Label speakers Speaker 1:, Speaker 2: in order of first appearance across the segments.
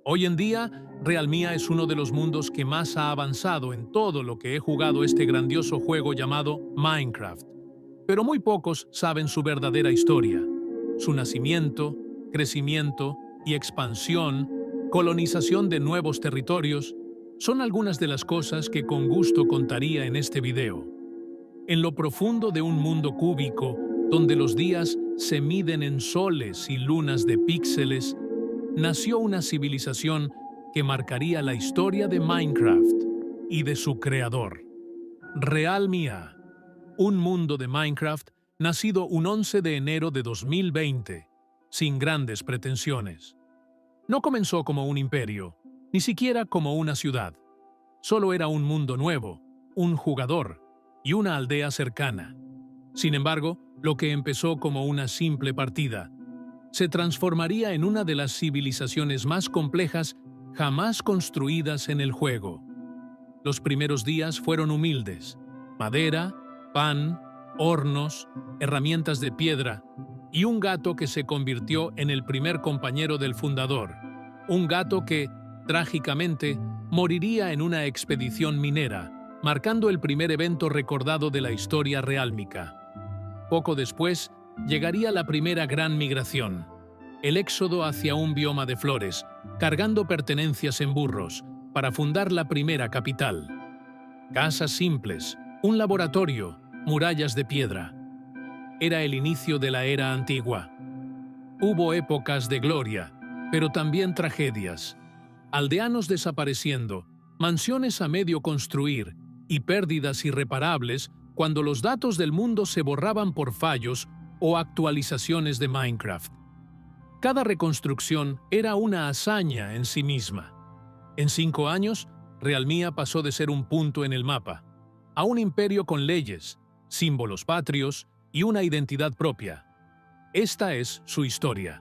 Speaker 1: Hoy en día, Realmía es uno de los mundos que más ha avanzado en todo lo que he jugado este grandioso juego llamado Minecraft. Pero muy pocos saben su verdadera historia, su nacimiento, crecimiento y expansión, colonización de nuevos territorios, son algunas de las cosas que con gusto contaría en este video. En lo profundo de un mundo cúbico, donde los días se miden en soles y lunas de píxeles, nació una civilización que marcaría la historia de Minecraft y de su creador. Realmía, un mundo de Minecraft nacido un 11 de enero de 2020, sin grandes pretensiones. No comenzó como un imperio, ni siquiera como una ciudad. Solo era un mundo nuevo, un jugador y una aldea cercana. Sin embargo, lo que empezó como una simple partida se transformaría en una de las civilizaciones más complejas jamás construidas en el juego. Los primeros días fueron humildes: madera, pan, hornos, herramientas de piedra y un gato que se convirtió en el primer compañero del fundador. Un gato que, trágicamente, moriría en una expedición minera, marcando el primer evento recordado de la historia realmica. Poco después, llegaría la primera gran migración, el éxodo hacia un bioma de flores, cargando pertenencias en burros, para fundar la primera capital. Casas simples, un laboratorio, murallas de piedra. Era el inicio de la era antigua. Hubo épocas de gloria, pero también tragedias. Aldeanos desapareciendo, mansiones a medio construir y pérdidas irreparables cuando los datos del mundo se borraban por fallos o actualizaciones de Minecraft. Cada reconstrucción era una hazaña en sí misma. En 5 años, Realmía pasó de ser un punto en el mapa a un imperio con leyes, símbolos patrios y una identidad propia. Esta es su historia.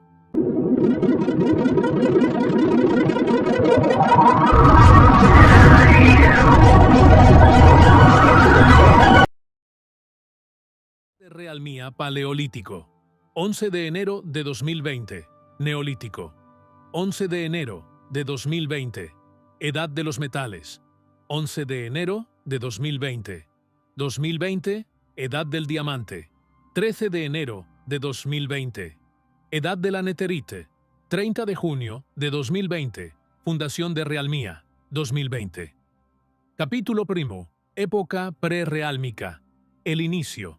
Speaker 1: Realmía Paleolítico. 11 de enero de 2020. Neolítico. 11 de enero de 2020. Edad de los metales. 11 de enero de 2020. 2020. Edad del diamante. 13 de enero de 2020. Edad de la neterite. 30 de junio de 2020. Fundación de Realmía. 2020. Capítulo primo. Época pre-realmica. El inicio.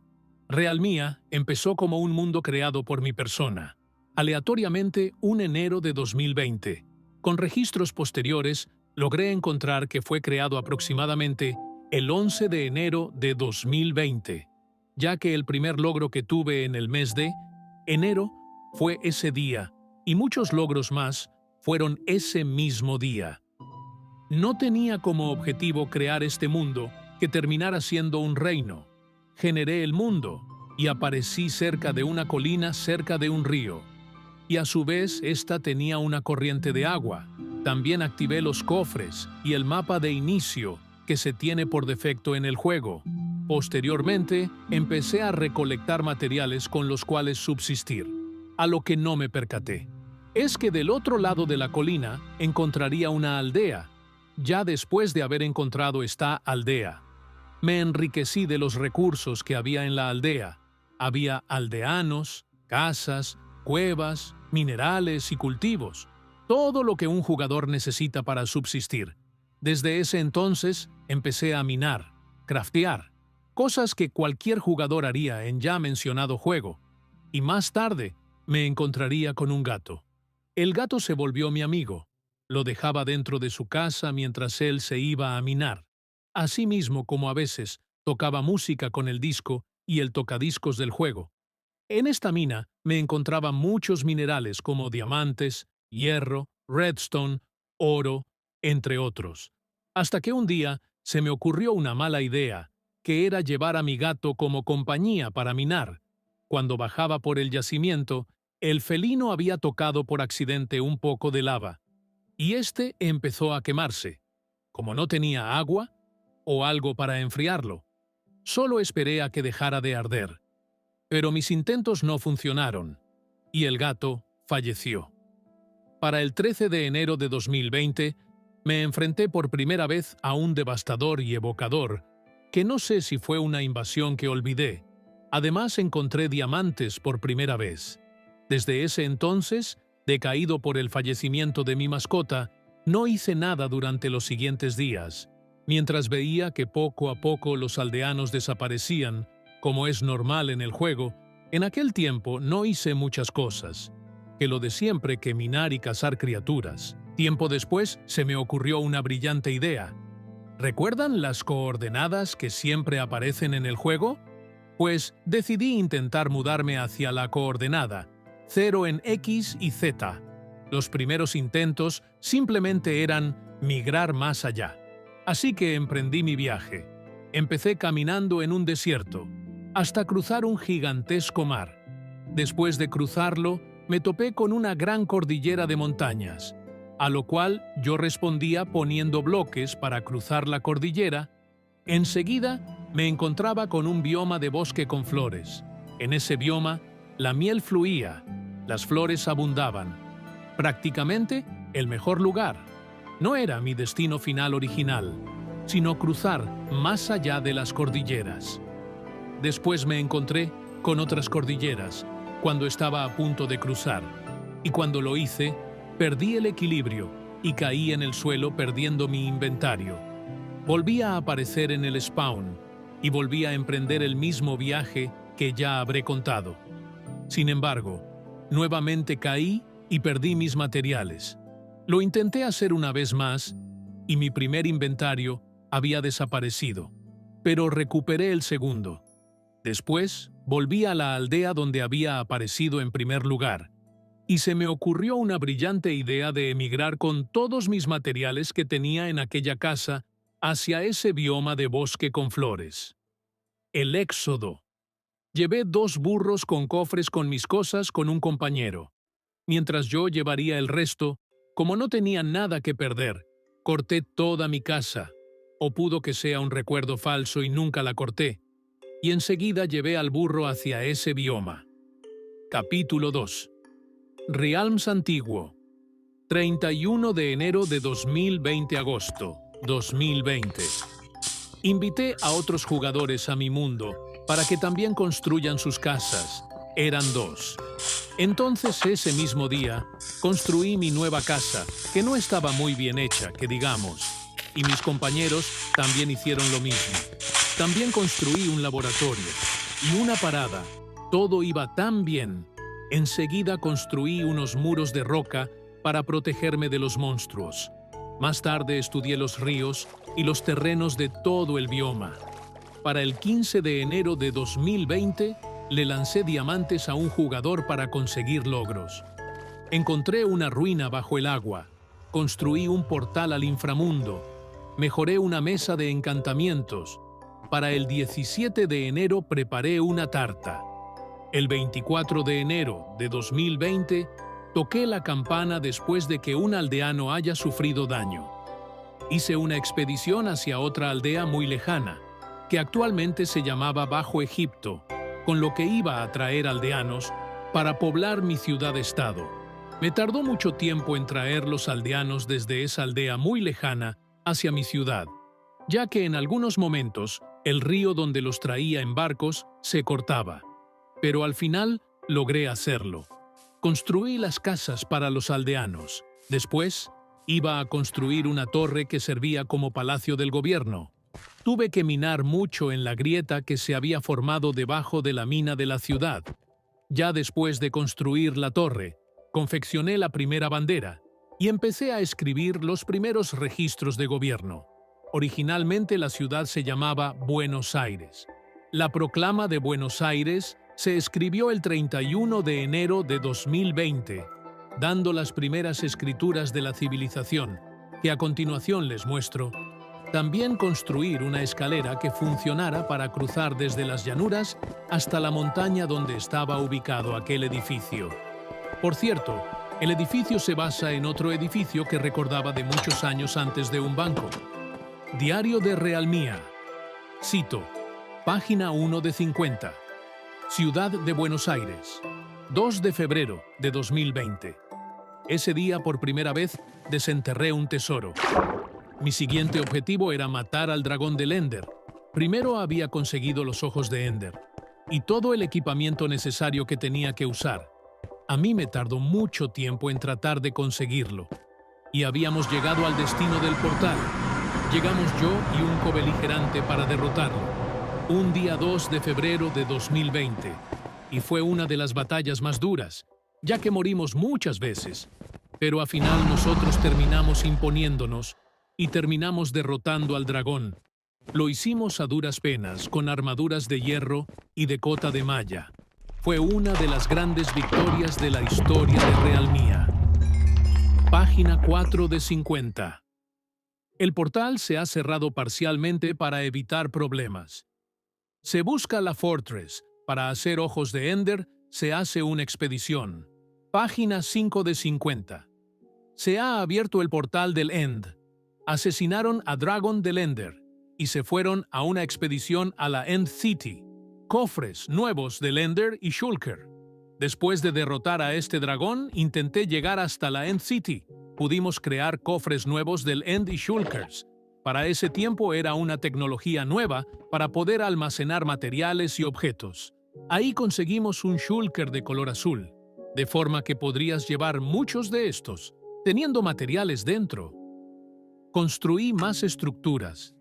Speaker 1: Realmía empezó como un mundo creado por mi persona, aleatoriamente un enero de 2020. Con registros posteriores, logré encontrar que fue creado aproximadamente el 11 de enero de 2020, ya que el primer logro que tuve en el mes de enero fue ese día, y muchos logros más fueron ese mismo día. No tenía como objetivo crear este mundo que terminara siendo un reino. Generé el mundo y aparecí cerca de una colina cerca de un río. Y a su vez, esta tenía una corriente de agua. También activé los cofres y el mapa de inicio que se tiene por defecto en el juego. Posteriormente, empecé a recolectar materiales con los cuales subsistir. A lo que no me percaté es que del otro lado de la colina encontraría una aldea. Ya después de haber encontrado esta aldea, me enriquecí de los recursos que había en la aldea. Había aldeanos, casas, cuevas, minerales y cultivos. Todo lo que un jugador necesita para subsistir. Desde ese entonces empecé a minar, craftear, cosas que cualquier jugador haría en ya mencionado juego. Y más tarde me encontraría con un gato. El gato se volvió mi amigo. Lo dejaba dentro de su casa mientras él se iba a minar. Asimismo como a veces tocaba música con el disco y el tocadiscos del juego. En esta mina me encontraba muchos minerales como diamantes, hierro, redstone, oro, entre otros. Hasta que un día se me ocurrió una mala idea, que era llevar a mi gato como compañía para minar. Cuando bajaba por el yacimiento, el felino había tocado por accidente un poco de lava, y este empezó a quemarse. Como no tenía agua o algo para enfriarlo, solo esperé a que dejara de arder. Pero mis intentos no funcionaron, y el gato falleció. Para el 13 de enero de 2020, me enfrenté por primera vez a un devastador y evocador, que no sé si fue una invasión que olvidé. Además encontré diamantes por primera vez. Desde ese entonces, decaído por el fallecimiento de mi mascota, no hice nada durante los siguientes días, mientras veía que poco a poco los aldeanos desaparecían, como es normal en el juego. En aquel tiempo no hice muchas cosas, que lo de siempre, que minar y cazar criaturas. Tiempo después se me ocurrió una brillante idea. ¿Recuerdan las coordenadas que siempre aparecen en el juego? Pues decidí intentar mudarme hacia la coordenada 0 en X y Z. Los primeros intentos simplemente eran migrar más allá. Así que emprendí mi viaje. Empecé caminando en un desierto, hasta cruzar un gigantesco mar. Después de cruzarlo, me topé con una gran cordillera de montañas, a lo cual yo respondía poniendo bloques para cruzar la cordillera. Enseguida me encontraba con un bioma de bosque con flores. En ese bioma, la miel fluía, las flores abundaban. Prácticamente el mejor lugar. No era mi destino final original, sino cruzar más allá de las cordilleras. Después me encontré con otras cordilleras cuando estaba a punto de cruzar, y cuando lo hice, perdí el equilibrio y caí en el suelo perdiendo mi inventario. Volví a aparecer en el spawn y volví a emprender el mismo viaje que ya habré contado. Sin embargo, nuevamente caí y perdí mis materiales. Lo intenté hacer una vez más y mi primer inventario había desaparecido, pero recuperé el segundo. Después, volví a la aldea donde había aparecido en primer lugar, y se me ocurrió una brillante idea de emigrar con todos mis materiales que tenía en aquella casa hacia ese bioma de bosque con flores. El éxodo. Llevé 2 burros con cofres con mis cosas con un compañero. Mientras yo llevaría el resto, como no tenía nada que perder, corté toda mi casa, o pudo que sea un recuerdo falso y nunca la corté, y enseguida llevé al burro hacia ese bioma. Capítulo 2. Realms Antiguo. 31 de enero de 2020 agosto 2020. Invité a otros jugadores a mi mundo para que también construyan sus casas. Eran 2. Entonces ese mismo día construí mi nueva casa, que no estaba muy bien hecha, que digamos, y mis compañeros también hicieron lo mismo. También construí un laboratorio y una parada. Todo iba tan bien. Enseguida construí unos muros de roca para protegerme de los monstruos. Más tarde estudié los ríos y los terrenos de todo el bioma. Para el 15 de enero de 2020, le lancé diamantes a un jugador para conseguir logros. Encontré una ruina bajo el agua, construí un portal al inframundo, mejoré una mesa de encantamientos. Para el 17 de enero preparé una tarta. El 24 de enero de 2020, toqué la campana después de que un aldeano haya sufrido daño. Hice una expedición hacia otra aldea muy lejana, que actualmente se llamaba Bajo Egipto, con lo que iba a atraer aldeanos para poblar mi ciudad-estado. Me tardó mucho tiempo en traer los aldeanos desde esa aldea muy lejana hacia mi ciudad, ya que en algunos momentos el río donde los traía en barcos se cortaba. Pero al final logré hacerlo. Construí las casas para los aldeanos. Después, iba a construir una torre que servía como palacio del gobierno. Tuve que minar mucho en la grieta que se había formado debajo de la mina de la ciudad. Ya después de construir la torre, confeccioné la primera bandera y empecé a escribir los primeros registros de gobierno. Originalmente la ciudad se llamaba Buenos Aires. La proclama de Buenos Aires se escribió el 31 de enero de 2020, dando las primeras escrituras de la civilización, que a continuación les muestro. También construir una escalera que funcionara para cruzar desde las llanuras hasta la montaña donde estaba ubicado aquel edificio. Por cierto, el edificio se basa en otro edificio que recordaba de muchos años antes de un banco. Diario de Realmía. Cito, página 1 de 50. Ciudad de Buenos Aires. 2 de febrero de 2020. Ese día, por primera vez, desenterré un tesoro. Mi siguiente objetivo era matar al dragón del Ender. Primero había conseguido los ojos de Ender y todo el equipamiento necesario que tenía que usar. A mí me tardó mucho tiempo en tratar de conseguirlo. Y habíamos llegado al destino del portal. Llegamos yo y un cobeligerante para derrotarlo. Un día 2 de febrero de 2020. Y fue una de las batallas más duras, ya que morimos muchas veces. Pero al final nosotros terminamos imponiéndonos y terminamos derrotando al dragón. Lo hicimos a duras penas, con armaduras de hierro y de cota de malla. Fue una de las grandes victorias de la historia de Realmía. Página 4 de 50. El portal se ha cerrado parcialmente para evitar problemas. Se busca la Fortress. Para hacer ojos de Ender, se hace una expedición. Página 5 de 50. Se ha abierto el portal del End. Asesinaron a Dragon del Ender y se fueron a una expedición a la End City. Cofres nuevos del Ender y Shulker. Después de derrotar a este dragón, intenté llegar hasta la End City. Pudimos crear cofres nuevos del End y Shulkers. Para ese tiempo era una tecnología nueva para poder almacenar materiales y objetos. Ahí conseguimos un Shulker de color azul, de forma que podrías llevar muchos de estos, teniendo materiales dentro. Construí más estructuras,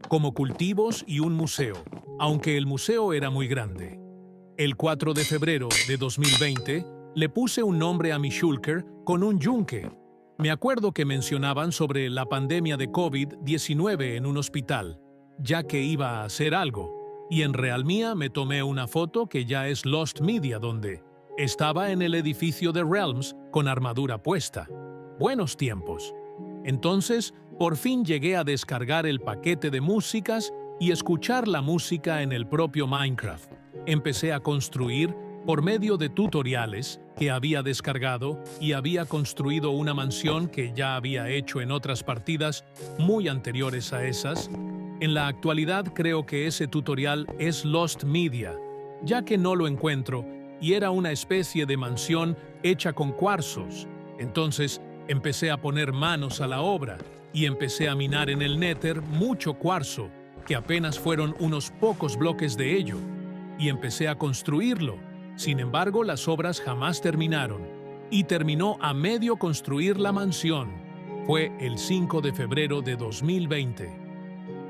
Speaker 1: como cultivos y un museo, aunque el museo era muy grande. El 4 de febrero de 2020 le puse un nombre a mi Shulker con un yunque. Me acuerdo que mencionaban sobre la pandemia de COVID-19 en un hospital, ya que iba a hacer algo. Y en Realmía me tomé una foto que ya es Lost Media donde estaba en el edificio de Realms con armadura puesta. Buenos tiempos. Entonces, por fin llegué a descargar el paquete de músicas y escuchar la música en el propio Minecraft. Empecé a construir por medio de tutoriales que había descargado y había construido una mansión que ya había hecho en otras partidas muy anteriores a esas. En la actualidad creo que ese tutorial es Lost Media, ya que no lo encuentro y era una especie de mansión hecha con cuarzos. Entonces, empecé a poner manos a la obra y empecé a minar en el Nether mucho cuarzo, que apenas fueron unos pocos bloques de ello, y empecé a construirlo. Sin embargo, las obras jamás terminaron, y terminó a medio construir la mansión. Fue el 5 de febrero de 2020.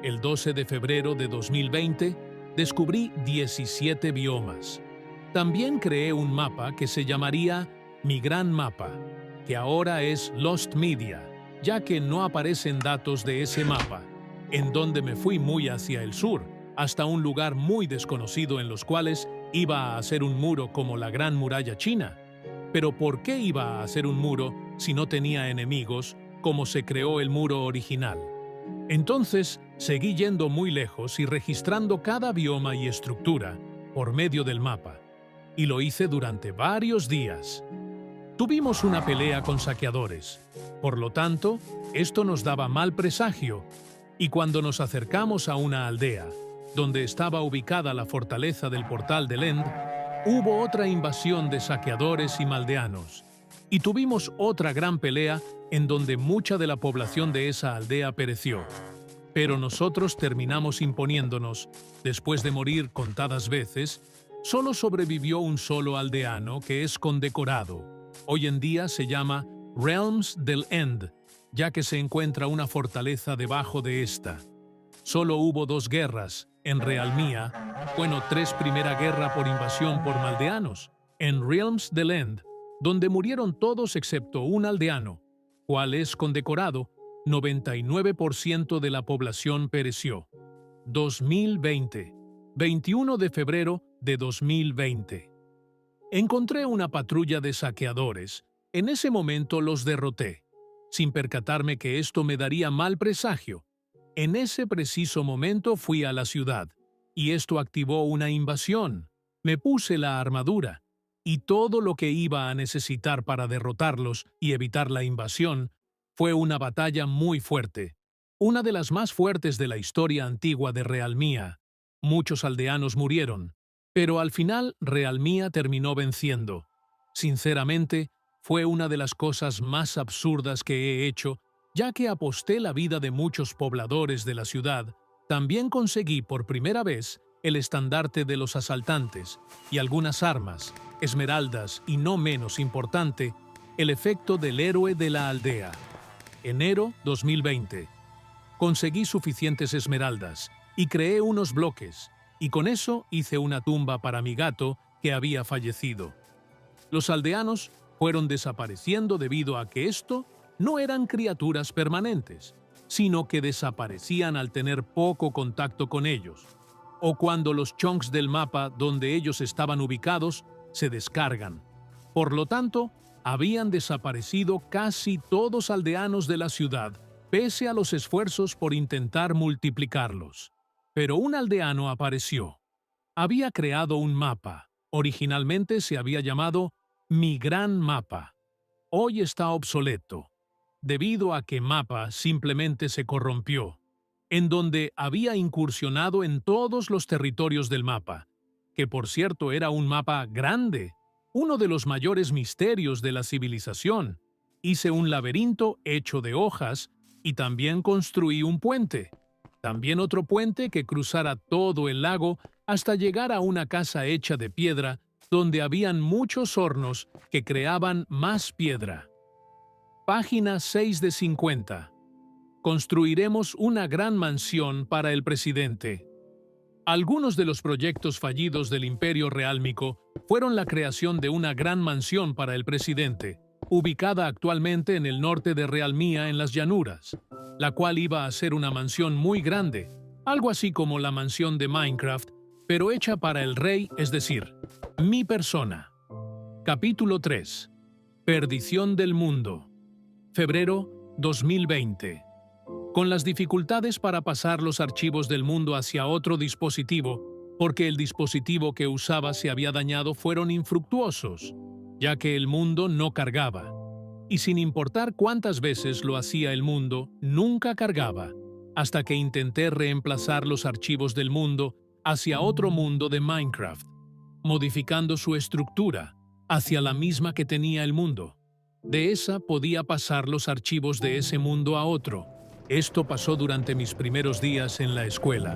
Speaker 1: El 12 de febrero de 2020 descubrí 17 biomas. También creé un mapa que se llamaría Mi Gran Mapa, que ahora es Lost Media, ya que no aparecen datos de ese mapa, en donde me fui muy hacia el sur, hasta un lugar muy desconocido en los cuales iba a hacer un muro como la Gran Muralla China. Pero ¿por qué iba a hacer un muro si no tenía enemigos, como se creó el muro original? Entonces, seguí yendo muy lejos y registrando cada bioma y estructura por medio del mapa, y lo hice durante varios días. Tuvimos una pelea con saqueadores, por lo tanto, esto nos daba mal presagio, y cuando nos acercamos a una aldea, donde estaba ubicada la fortaleza del portal del End, hubo otra invasión de saqueadores y maldeanos, y tuvimos otra gran pelea en donde mucha de la población de esa aldea pereció. Pero nosotros terminamos imponiéndonos, después de morir contadas veces. Solo sobrevivió un solo aldeano que es condecorado. Hoy en día se llama Realms del End, ya que se encuentra una fortaleza debajo de esta. Solo hubo 2 guerras en Realmía, 3 primera guerra por invasión por maldeanos, en Realms del End, donde murieron todos excepto un aldeano, cual es condecorado, 99% de la población pereció. 2020, 21 de febrero de 2020. Encontré una patrulla de saqueadores. En ese momento los derroté. sin percatarme que esto me daría mal presagio. En ese preciso momento fui a la ciudad, y esto activó una invasión. Me puse la armadura, y todo lo que iba a necesitar para derrotarlos y evitar la invasión fue una batalla muy fuerte, una de las más fuertes de la historia antigua de Realmía. Muchos aldeanos murieron, pero al final Realmía terminó venciendo. Sinceramente, fue una de las cosas más absurdas que he hecho, ya que aposté la vida de muchos pobladores de la ciudad. También conseguí por primera vez el estandarte de los asaltantes y algunas armas, esmeraldas y, no menos importante, el efecto del héroe de la aldea. Enero 2020. Conseguí suficientes esmeraldas y creé unos bloques, y con eso hice una tumba para mi gato que había fallecido. Los aldeanos fueron desapareciendo debido a que esto no eran criaturas permanentes, sino que desaparecían al tener poco contacto con ellos, o cuando los chunks del mapa donde ellos estaban ubicados se descargan. Por lo tanto, habían desaparecido casi todos aldeanos de la ciudad, pese a los esfuerzos por intentar multiplicarlos. Pero un aldeano apareció. Había creado un mapa. Originalmente se había llamado Mi Gran Mapa. Hoy está obsoleto, debido a que Mapa simplemente se corrompió, en donde había incursionado en todos los territorios del mapa, que por cierto era un mapa grande, uno de los mayores misterios de la civilización. Hice un laberinto hecho de hojas y también construí un puente. También otro puente que cruzara todo el lago hasta llegar a una casa hecha de piedra donde habían muchos hornos que creaban más piedra. Página 6 de 50. Construiremos una gran mansión para el presidente. Algunos de los proyectos fallidos del Imperio Realmico fueron la creación de una gran mansión para el presidente, ubicada actualmente en el norte de Realmía en las llanuras, la cual iba a ser una mansión muy grande, algo así como la mansión de Minecraft, pero hecha para el rey, es decir, mi persona. Capítulo 3. Perdición del mundo. Febrero 2020. Con las dificultades para pasar los archivos del mundo hacia otro dispositivo, porque el dispositivo que usaba se había dañado, fueron infructuosos, ya que el mundo no cargaba. Y sin importar cuántas veces lo hacía el mundo, nunca cargaba, hasta que intenté reemplazar los archivos del mundo hacia otro mundo de Minecraft, modificando su estructura hacia la misma que tenía el mundo. De esa podía pasar los archivos de ese mundo a otro. Esto pasó durante mis primeros días en la escuela,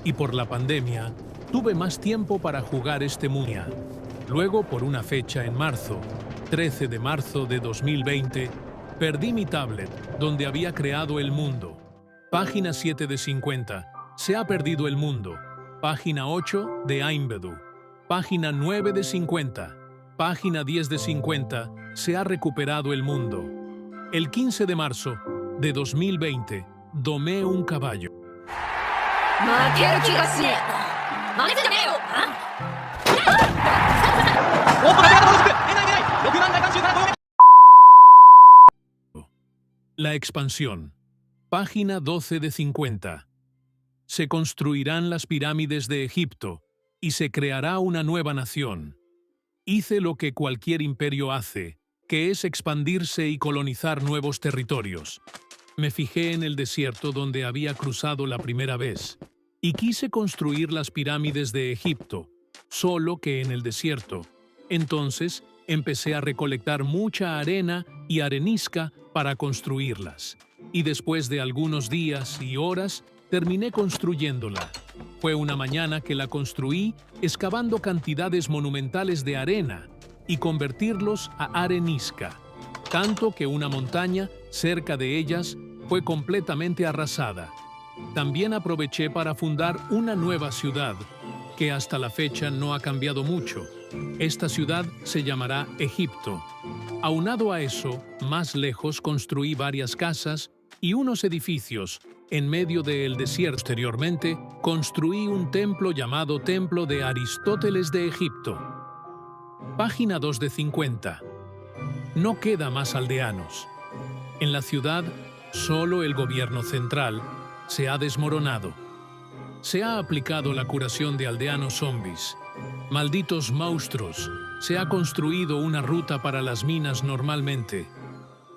Speaker 1: y por la pandemia tuve más tiempo para jugar este mundo. Luego, por una fecha en marzo, 13 de marzo de 2020, perdí mi tablet donde había creado el mundo. Página 7 de 50. Se ha perdido el mundo. Página 8 de Aimbedu. Página 9 de 50. Página 10 de 50. Se ha recuperado el mundo. El 15 de marzo de 2020, domé un caballo. La expansión. Página 12 de 50. Se construirán las pirámides de Egipto y se creará una nueva nación. Hice lo que cualquier imperio hace, que es expandirse y colonizar nuevos territorios. Me fijé en el desierto donde había cruzado la primera vez y quise construir las pirámides de Egipto, solo que en el desierto. Entonces empecé a recolectar mucha arena y arenisca para construirlas, y después de algunos días y horas terminé construyéndola. Fue una mañana que la construí excavando cantidades monumentales de arena y convertirlos a arenisca, tanto que una montaña cerca de ellas fue completamente arrasada. También aproveché para fundar una nueva ciudad, que hasta la fecha no ha cambiado mucho. Esta ciudad se llamará Egipto. Aunado a eso, más lejos construí varias casas y unos edificios en medio del desierto. Posteriormente, construí un templo llamado Templo de Aristóteles de Egipto. Página 2 de 50. No queda más aldeanos. En la ciudad, solo el gobierno central se ha desmoronado. Se ha aplicado la curación de aldeanos zombies. Malditos monstruos. Se ha construido una ruta para las minas normalmente.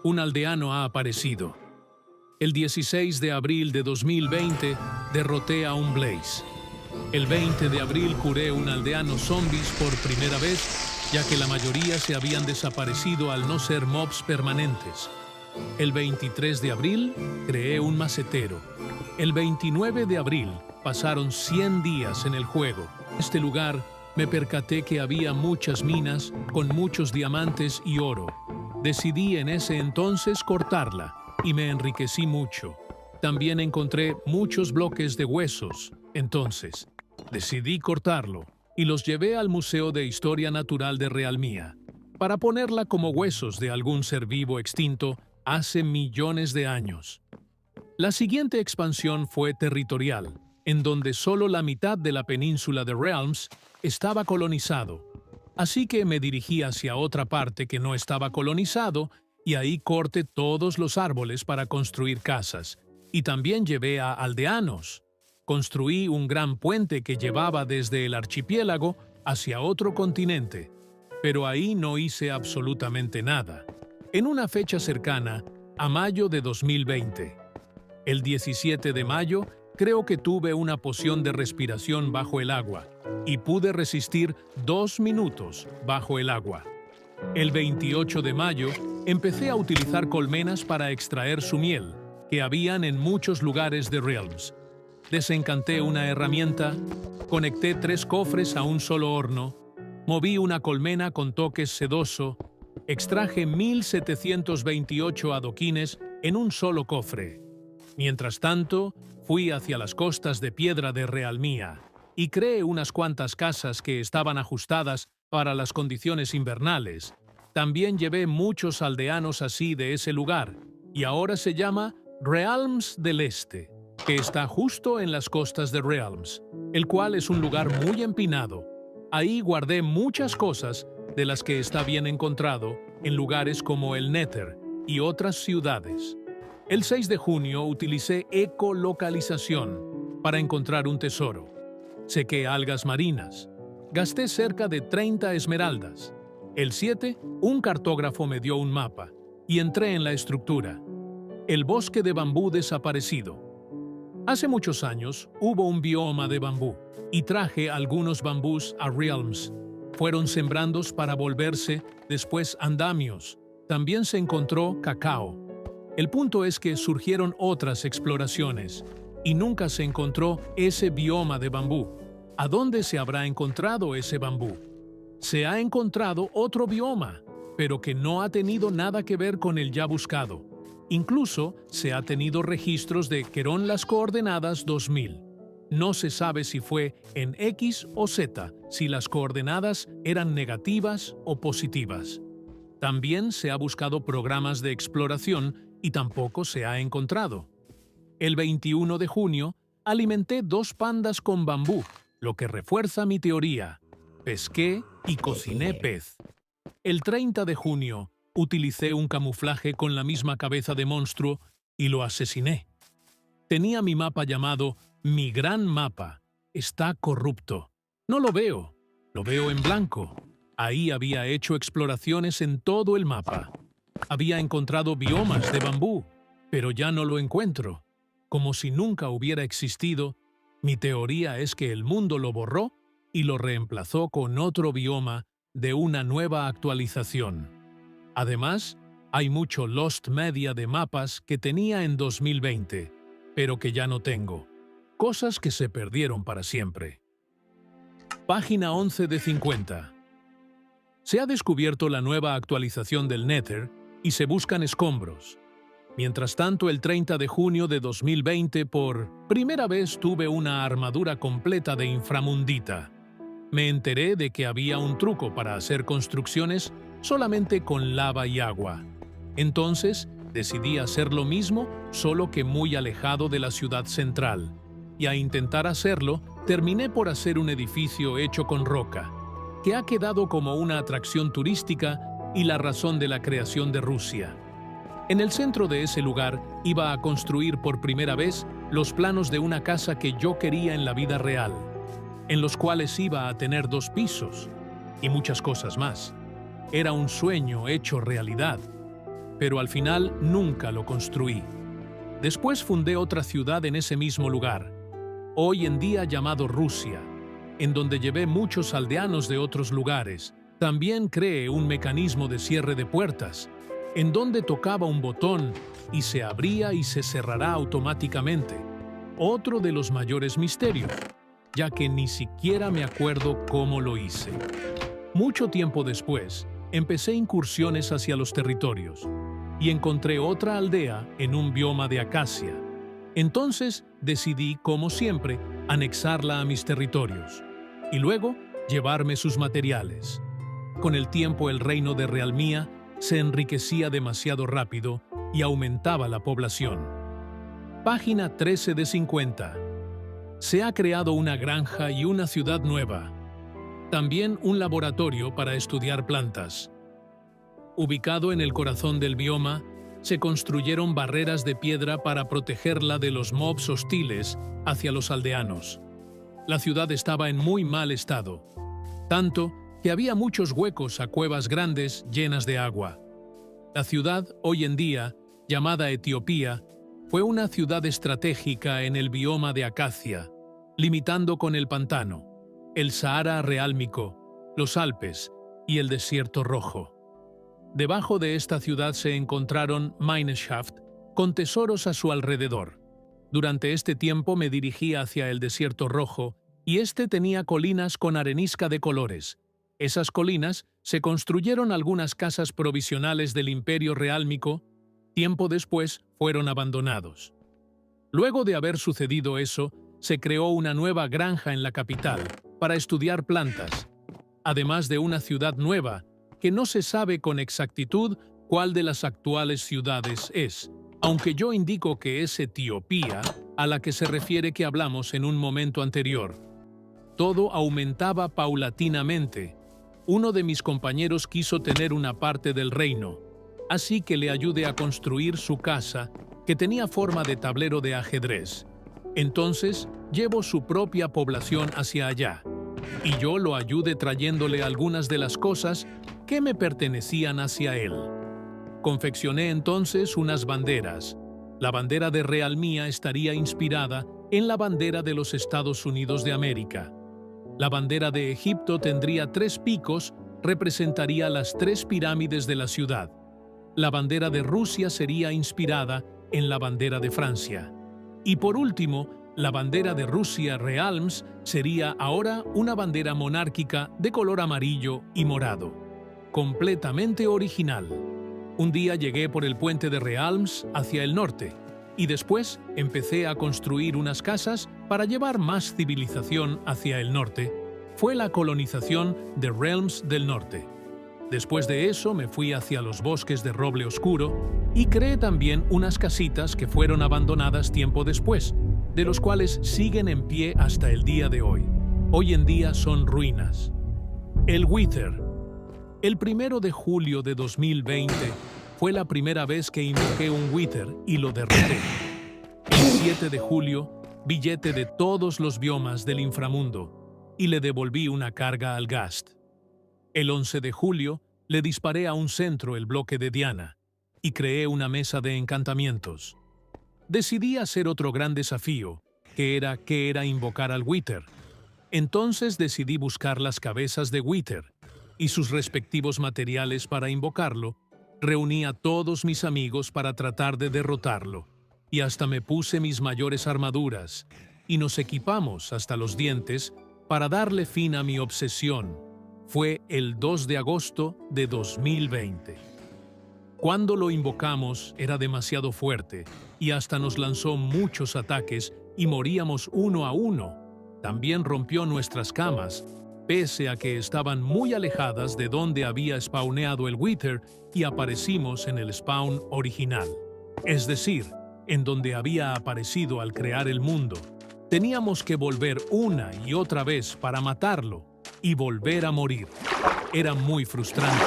Speaker 1: Un aldeano ha aparecido. El 16 de abril de 2020 derroté a un Blaze. El 20 de abril curé un aldeano zombies por primera vez, ya que la mayoría se habían desaparecido al no ser mobs permanentes. El 23 de abril creé un macetero. El 29 de abril pasaron 100 días en el juego. En este lugar me percaté que había muchas minas con muchos diamantes y oro. Decidí en ese entonces cortarla y me enriquecí mucho. También encontré muchos bloques de huesos. Entonces, decidí cortarlo y los llevé al Museo de Historia Natural de Realmía para ponerla como huesos de algún ser vivo extinto hace millones de años. La siguiente expansión fue territorial, en donde solo la mitad de la península de Realms estaba colonizado. Así que me dirigí hacia otra parte que no estaba colonizado y ahí corté todos los árboles para construir casas. Y también llevé a aldeanos. Construí un gran puente que llevaba desde el archipiélago hacia otro continente. Pero ahí no hice absolutamente nada. En una fecha cercana, a mayo de 2020, el 17 de mayo, creo que tuve una poción de respiración bajo el agua y pude resistir 2 minutos bajo el agua. El 28 de mayo, empecé a utilizar colmenas para extraer su miel, que habían en muchos lugares de Realms. Desencanté una herramienta, conecté 3 cofres a un solo horno, moví una colmena con toques sedoso, extraje 1728 adoquines en un solo cofre. Mientras tanto, fui hacia las costas de piedra de Realmía y creé unas cuantas casas que estaban ajustadas para las condiciones invernales. También llevé muchos aldeanos así de ese lugar, y ahora se llama Realms del Este, que está justo en las costas de Realms, el cual es un lugar muy empinado. Ahí guardé muchas cosas de las que está bien encontrado en lugares como el Nether y otras ciudades. El 6 de junio utilicé ecolocalización para encontrar un tesoro. Sequé algas marinas. Gasté cerca de 30 esmeraldas. El 7, un cartógrafo me dio un mapa y entré en la estructura. El bosque de bambú desaparecido. Hace muchos años hubo un bioma de bambú y traje algunos bambús a Realms. Fueron sembrandos para volverse después andamios. También se encontró cacao. El punto es que surgieron otras exploraciones y nunca se encontró ese bioma de bambú. ¿A dónde se habrá encontrado ese bambú? Se ha encontrado otro bioma, pero que no ha tenido nada que ver con el ya buscado. Incluso se ha tenido registros de Querón las coordenadas 2000. No se sabe si fue en X o Z, si las coordenadas eran negativas o positivas. También se ha buscado programas de exploración y tampoco se ha encontrado. El 21 de junio, alimenté 2 pandas con bambú, lo que refuerza mi teoría. Pesqué y cociné pez. El 30 de junio, utilicé un camuflaje con la misma cabeza de monstruo y lo asesiné. Tenía mi mapa llamado Mi Gran Mapa. Está corrupto. No lo veo en blanco. Ahí había hecho exploraciones en todo el mapa. Había encontrado biomas de bambú, pero ya no lo encuentro. Como si nunca hubiera existido, mi teoría es que el mundo lo borró y lo reemplazó con otro bioma de una nueva actualización. Además, hay mucho Lost Media de mapas que tenía en 2020, pero que ya no tengo. Cosas que se perdieron para siempre. Página 11 de 50. Se ha descubierto la nueva actualización del Nether y se buscan escombros. Mientras tanto, el 30 de junio de 2020, por primera vez tuve una armadura completa de inframundita. Me enteré de que había un truco para hacer construcciones solamente con lava y agua. Entonces, decidí hacer lo mismo, solo que muy alejado de la ciudad central. Y a intentar hacerlo, terminé por hacer un edificio hecho con roca, que ha quedado como una atracción turística y la razón de la creación de Rusia. En el centro de ese lugar iba a construir por primera vez los planos de una casa que yo quería en la vida real, en los cuales iba a tener 2 pisos y muchas cosas más. Era un sueño hecho realidad, pero al final nunca lo construí. Después fundé otra ciudad en ese mismo lugar, hoy en día llamado Rusia, en donde llevé muchos aldeanos de otros lugares. También creé un mecanismo de cierre de puertas, en donde tocaba un botón y se abría y se cerrará automáticamente. Otro de los mayores misterios, ya que ni siquiera me acuerdo cómo lo hice. Mucho tiempo después, empecé incursiones hacia los territorios y encontré otra aldea en un bioma de acacia. Entonces decidí, como siempre, anexarla a mis territorios y luego llevarme sus materiales. Con el tiempo el reino de Realmía se enriquecía demasiado rápido y aumentaba la población. Página 13 de 50. Se ha creado una granja y una ciudad nueva. También un laboratorio para estudiar plantas. Ubicado en el corazón del bioma, se construyeron barreras de piedra para protegerla de los mobs hostiles hacia los aldeanos. La ciudad estaba en muy mal estado, tanto que había muchos huecos a cuevas grandes llenas de agua. La ciudad, hoy en día, llamada Etiopía, fue una ciudad estratégica en el bioma de Acacia, limitando con el pantano, el Sahara Realmico, los Alpes y el Desierto Rojo. Debajo de esta ciudad se encontraron Mineshaft, con tesoros a su alrededor. Durante este tiempo me dirigí hacia el Desierto Rojo, y este tenía colinas con arenisca de colores. Esas colinas se construyeron algunas casas provisionales del Imperio Realmico. Tiempo después fueron abandonados. Luego de haber sucedido eso, se creó una nueva granja en la capital para estudiar plantas, además de una ciudad nueva que no se sabe con exactitud cuál de las actuales ciudades es, aunque yo indico que es Etiopía, a la que se refiere que hablamos en un momento anterior. Todo aumentaba paulatinamente. Uno de mis compañeros quiso tener una parte del reino, así que le ayudé a construir su casa, que tenía forma de tablero de ajedrez. Entonces, llevo su propia población hacia allá, y yo lo ayudé trayéndole algunas de las cosas que me pertenecían hacia él. Confeccioné entonces unas banderas. La bandera de Realmía estaría inspirada en la bandera de los Estados Unidos de América. La bandera de Egipto tendría 3 picos, representaría las 3 pirámides de la ciudad. La bandera de Rusia sería inspirada en la bandera de Francia. Y por último, la bandera de Rusia Realms sería ahora una bandera monárquica de color amarillo y morado, completamente original. Un día llegué por el puente de Realms hacia el norte, y después empecé a construir unas casas para llevar más civilización hacia el norte. Fue la colonización de Realms del norte. Después de eso me fui hacia los bosques de roble oscuro y creé también unas casitas que fueron abandonadas tiempo después, de los cuales siguen en pie hasta el día de hoy. Hoy en día son ruinas. El Wither. El 1 de julio de 2020 fue la primera vez que invoqué un Wither y lo derroté. El 7 de julio, billete de todos los biomas del inframundo y le devolví una carga al Ghast. El 11 de julio, le disparé a un centro el bloque de Diana y creé una mesa de encantamientos. Decidí hacer otro gran desafío, que era invocar al Wither. Entonces decidí buscar las cabezas de Wither y sus respectivos materiales para invocarlo. Reuní a todos mis amigos para tratar de derrotarlo, y hasta me puse mis mayores armaduras, y nos equipamos hasta los dientes para darle fin a mi obsesión. Fue el 2 de agosto de 2020. Cuando lo invocamos era demasiado fuerte, y hasta nos lanzó muchos ataques y moríamos uno a uno. También rompió nuestras camas, pese a que estaban muy alejadas de donde había spawneado el Wither y aparecimos en el spawn original. Es decir, en donde había aparecido al crear el mundo. Teníamos que volver una y otra vez para matarlo y volver a morir. Era muy frustrante.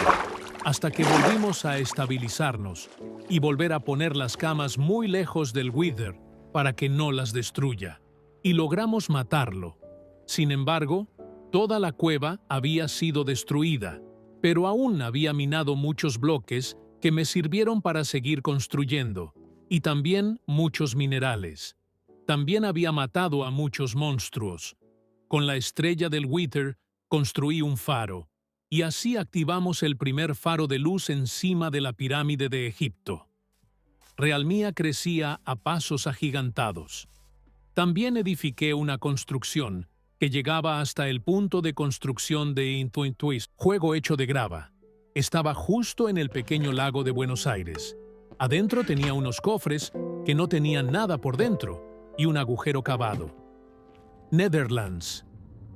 Speaker 1: hasta que volvimos a estabilizarnos y volver a poner las camas muy lejos del Wither para que no las destruya, y logramos matarlo. Sin embargo, toda la cueva había sido destruida, pero aún había minado muchos bloques que me sirvieron para seguir construyendo, y también muchos minerales. También había matado a muchos monstruos. Con la estrella del Wither construí un faro, y así activamos el primer faro de luz encima de la pirámide de Egipto. Realmía crecía a pasos agigantados. También edifiqué una construcción que llegaba hasta el punto de construcción de Intuit, juego hecho de grava. Estaba justo en el pequeño lago de Buenos Aires. Adentro tenía unos cofres que no tenían nada por dentro y un agujero cavado. Netherlands.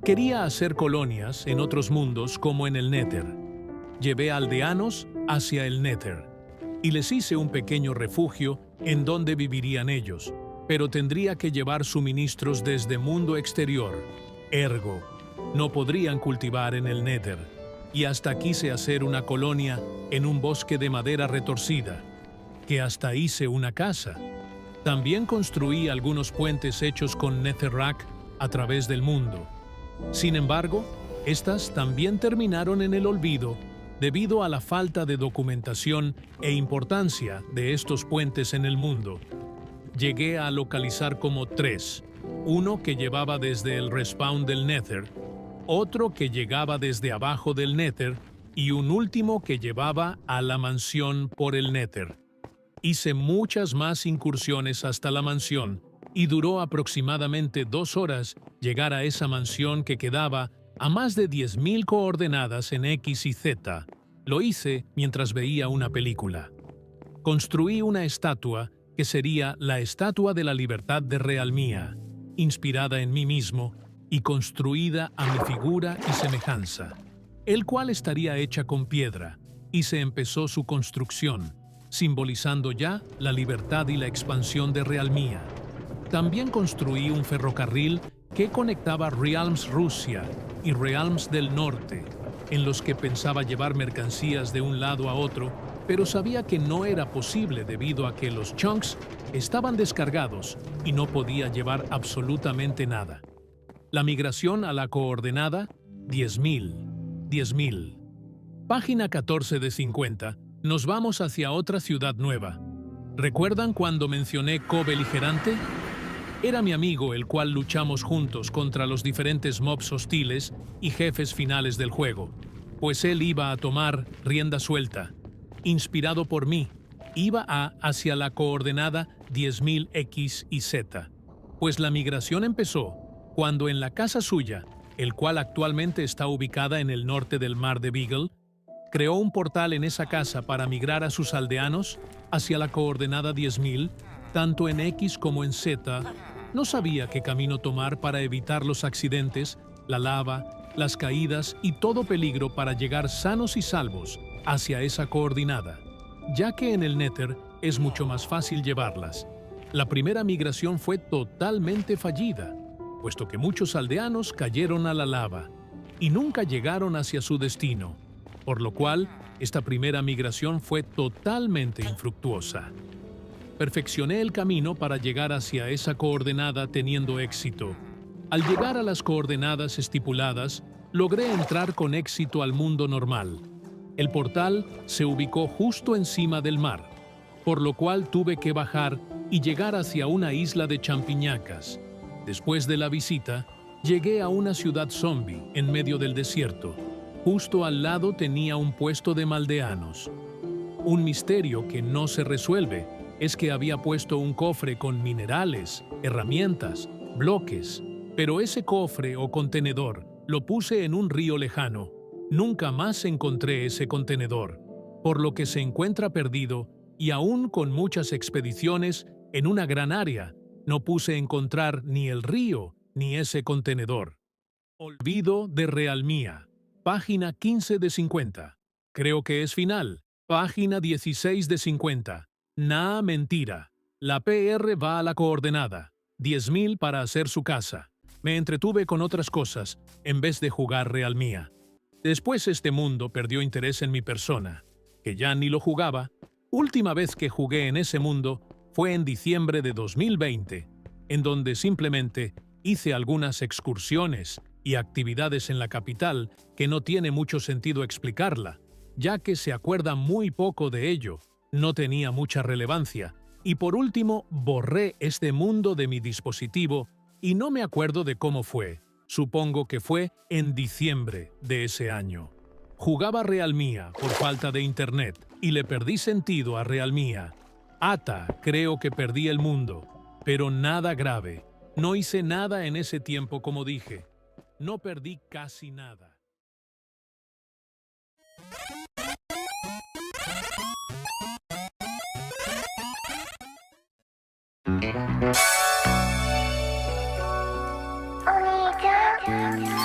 Speaker 1: Quería hacer colonias en otros mundos como en el Nether. Llevé aldeanos hacia el Nether y les hice un pequeño refugio en donde vivirían ellos, pero tendría que llevar suministros desde mundo exterior. Ergo, no podrían cultivar en el Nether, y hasta quise hacer una colonia en un bosque de madera retorcida, que hasta hice una casa. También construí algunos puentes hechos con Netherrack a través del mundo. Sin embargo, estas también terminaron en el olvido debido a la falta de documentación e importancia de estos puentes en el mundo. Llegué a localizar como 3, uno que llevaba desde el respawn del Nether, otro que llegaba desde abajo del Nether y un último que llevaba a la mansión por el Nether. Hice muchas más incursiones hasta la mansión y duró aproximadamente 2 horas llegar a esa mansión que quedaba a más de 10.000 coordenadas en X y Z. Lo hice mientras veía una película. Construí una estatua que sería la Estatua de la Libertad de Realmía, inspirada en mí mismo y construida a mi figura y semejanza, el cual estaría hecha con piedra, y se empezó su construcción, simbolizando ya la libertad y la expansión de Realmía. También construí un ferrocarril que conectaba Realms Rusia y Realms del Norte, en los que pensaba llevar mercancías de un lado a otro, pero sabía que no era posible debido a que los chunks estaban descargados y no podía llevar absolutamente nada. La migración a la coordenada 10.000. Página 14 de 50. Nos vamos hacia otra ciudad nueva. ¿Recuerdan cuando mencioné Co-Beligerante? Era mi amigo el cual luchamos juntos contra los diferentes mobs hostiles y jefes finales del juego, pues él iba a tomar rienda suelta. Inspirado por mí, iba hacia la coordenada 10.000 X y Z, pues la migración empezó cuando en la casa suya, el cual actualmente está ubicada en el norte del mar de Beagle, creó un portal en esa casa para migrar a sus aldeanos hacia la coordenada 10.000, tanto en X como en Z. No sabía qué camino tomar para evitar los accidentes, la lava, las caídas y todo peligro para llegar sanos y salvos hacia esa coordenada, ya que en el Nether es mucho más fácil llevarlas. La primera migración fue totalmente fallida, puesto que muchos aldeanos cayeron a la lava y nunca llegaron hacia su destino, por lo cual esta primera migración fue totalmente infructuosa. Perfeccioné el camino para llegar hacia esa coordenada teniendo éxito. Al llegar a las coordenadas estipuladas, logré entrar con éxito al mundo normal. El portal se ubicó justo encima del mar, por lo cual tuve que bajar y llegar hacia una isla de champiñacas. Después de la visita, llegué a una ciudad zombie en medio del desierto. Justo al lado tenía un puesto de maldeanos. Un misterio que no se resuelve es que había puesto un cofre con minerales, herramientas, bloques, pero ese cofre o contenedor lo puse en un río lejano. Nunca más encontré ese contenedor, por lo que se encuentra perdido y aún con muchas expediciones en una gran área, no puse encontrar ni el río ni ese contenedor. Olvido de Realmía. Página 15 de 50. Creo que es final. Página 16 de 50. Nah, mentira. La PR va a la coordenada 10.000 para hacer su casa. Me entretuve con otras cosas en vez de jugar Realmía. Después este mundo perdió interés en mi persona. que ya ni lo jugaba. Última vez que jugué en ese mundo fue en diciembre de 2020, en donde simplemente hice algunas excursiones y actividades en la capital que no tiene mucho sentido explicarla, ya que se acuerda muy poco de ello, no tenía mucha relevancia, y por último borré este mundo de mi dispositivo y no me acuerdo de cómo fue. Supongo que fue en diciembre de ese año. Jugaba Realmía por falta de internet y le perdí sentido a Realmía. Creo que perdí el mundo, pero nada grave. No hice nada en ese tiempo como dije. No perdí casi nada.
Speaker 2: お兄ちゃん